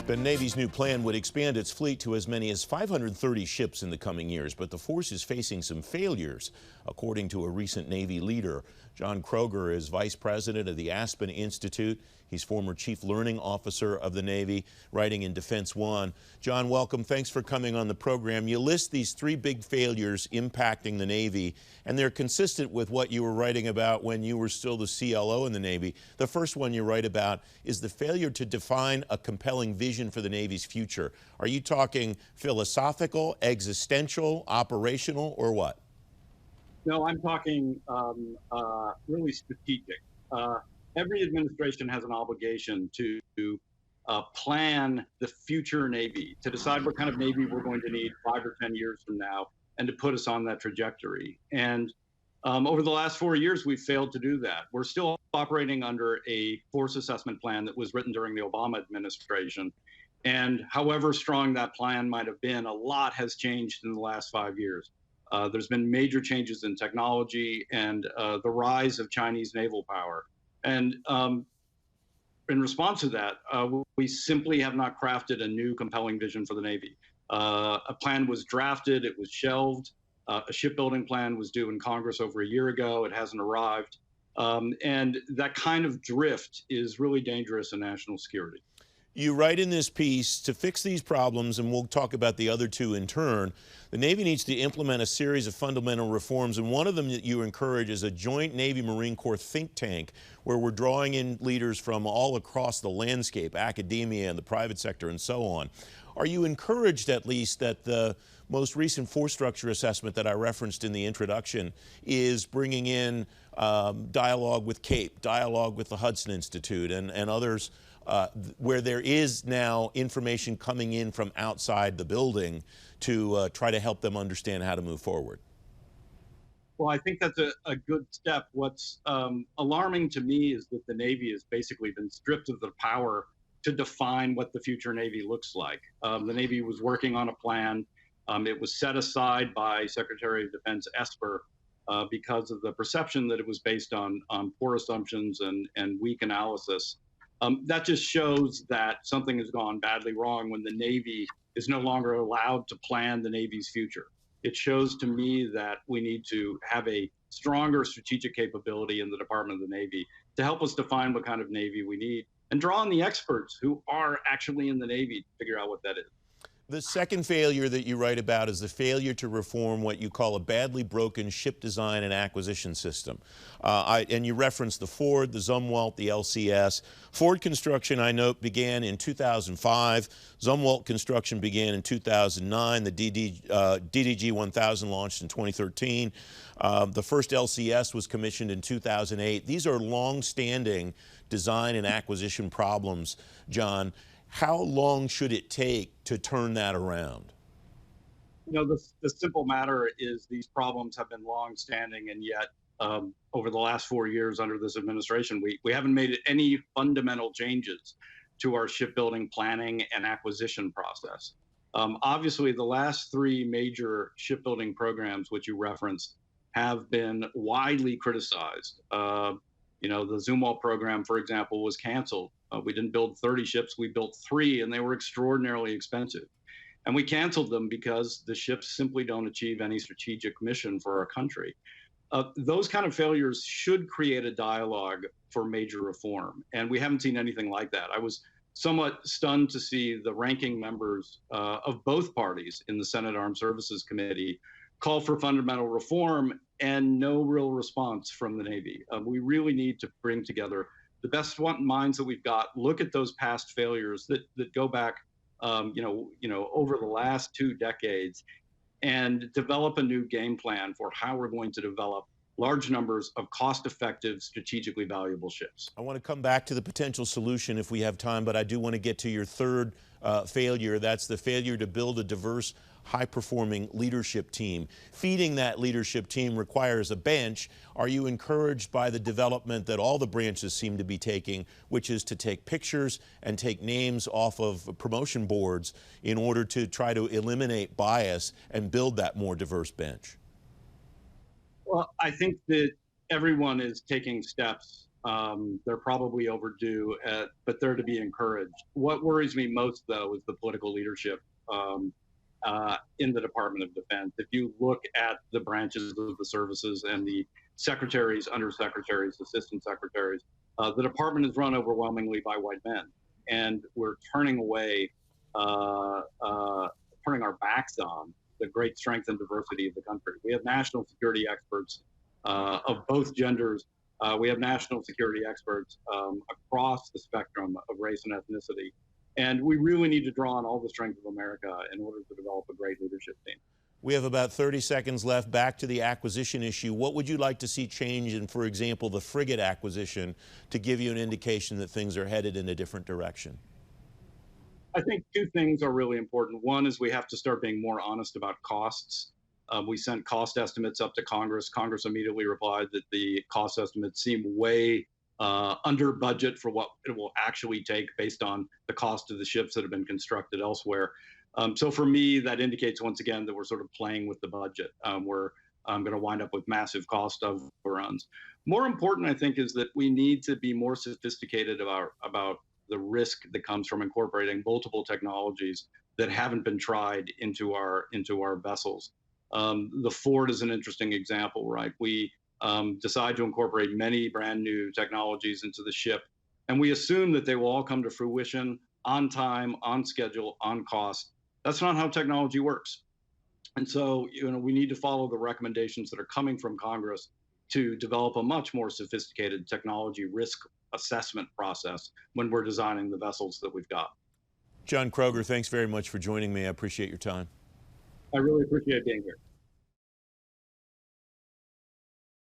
The Navy's new plan would expand its fleet to as many as 530 ships in the coming years, but the force is facing some failures, according to a recent Navy leader. John Kroger is vice president of the Aspen Institute. He's former chief learning officer of the Navy, writing in Defense One. John, welcome. Thanks for coming on the program. You list these three big failures impacting the Navy, and they're consistent with what you were writing about when you were still the CLO in the Navy. The first one you write about is the failure to define a compelling vision for the Navy's future. Are you talking philosophical, existential, operational, or what? No, I'm talking really strategic. Every administration has an obligation to plan the future Navy, to decide what kind of Navy we're going to need 5 or 10 years from now, and to put us on that trajectory. And over the last 4 years, we've failed to do that. We're still operating under a force assessment plan that was written during the Obama administration. And however strong that plan might have been, a lot has changed in the last 5 years. There's been major changes in technology and the rise of Chinese naval power. And in response to that, we simply have not crafted a new compelling vision for the Navy. A plan was drafted, it was shelved. A shipbuilding plan was due in Congress over a year ago. It hasn't arrived. And that kind of drift is really dangerous in national security. You write in this piece, to fix these problems, and we'll talk about the other two in turn, the Navy needs to implement a series of fundamental reforms, and one of them that you encourage is a joint Navy-Marine Corps think tank where we're drawing in leaders from all across the landscape, academia and the private sector and so on. Are you encouraged, at least, that the most recent force structure assessment that I referenced in the introduction is bringing in dialogue with CAPE, dialogue with the Hudson Institute and others, where there is now information coming in from outside the building to try to help them understand how to move forward? Well, I think that's a good step. What's alarming to me is that the Navy has basically been stripped of the power to define what the future Navy looks like. The Navy was working on a plan. It was set aside by Secretary of Defense Esper because of the perception that it was based on poor assumptions and weak analysis. That just shows that something has gone badly wrong when the Navy is no longer allowed to plan the Navy's future. It shows to me that we need to have a stronger strategic capability in the Department of the Navy to help us define what kind of Navy we need and draw on the experts who are actually in the Navy to figure out what that is. The second failure that you write about is the failure to reform what you call a badly broken ship design and acquisition system. And you reference the Ford, the Zumwalt, the LCS. Ford construction, I note, began in 2005. Zumwalt construction began in 2009. The DDG-1000 launched in 2013. The first LCS was commissioned in 2008. These are long-standing design and acquisition problems, John. How long should it take to turn that around? You know, the simple matter is these problems have been long-standing, and yet over the last 4 years under this administration, we haven't made any fundamental changes to our shipbuilding planning and acquisition process. Obviously, the last 3 major shipbuilding programs, which you referenced, have been widely criticized. You know, the Zumwalt program, for example, was canceled. We didn't build 30 ships, we built 3, and they were extraordinarily expensive. And we canceled them because the ships simply don't achieve any strategic mission for our country. Those kind of failures should create a dialogue for major reform, and we haven't seen anything like that. I was somewhat stunned to see the ranking members of both parties in the Senate Armed Services Committee call for fundamental reform and no real response from the Navy. We really need to bring together the best minds that we've got, look at those past failures that go back, over the last 2 decades, and develop a new game plan for how we're going to develop large numbers of cost-effective, strategically valuable ships. I want to come back to the potential solution if we have time, but I do want to get to your third failure. That's the failure to build a diverse, high-performing leadership team. Feeding that leadership team requires a bench. Are you encouraged by the development that all the branches seem to be taking, which is to take pictures and take names off of promotion boards in order to try to eliminate bias and build that more diverse bench? Well, I think that everyone is taking steps They're probably overdue, but they're to be encouraged. What worries me most, though, is the political leadership in the Department of Defense. If you look at the branches of the services and the secretaries, undersecretaries, assistant secretaries, the department is run overwhelmingly by white men, and we're turning away, turning our backs on the great strength and diversity of the country. We have national security experts of both genders. We have national security experts across the spectrum of race and ethnicity. And we really need to draw on all the strength of America in order to develop a great leadership team. We have about 30 seconds left. Back to the acquisition issue. What would you like to see change in, for example, the Frigate acquisition to give you an indication that things are headed in a different direction? I think two things are really important. One is we have to start being more honest about costs. We sent cost estimates up to Congress. Congress immediately replied that the cost estimates seem way under budget for what it will actually take based on the cost of the ships that have been constructed elsewhere. So for me, that indicates once again that we're sort of playing with the budget. We're going to wind up with massive cost overruns. More important, I think, is that we need to be more sophisticated about the risk that comes from incorporating multiple technologies that haven't been tried into our vessels. The Ford is an interesting example, right? We decide to incorporate many brand new technologies into the ship, and we assume that they will all come to fruition on time, on schedule, on cost. That's not how technology works. And so, we need to follow the recommendations that are coming from Congress to develop a much more sophisticated technology risk assessment process when we're designing the vessels that we've got. John Kroger, thanks very much for joining me. I appreciate your time. I really appreciate being here.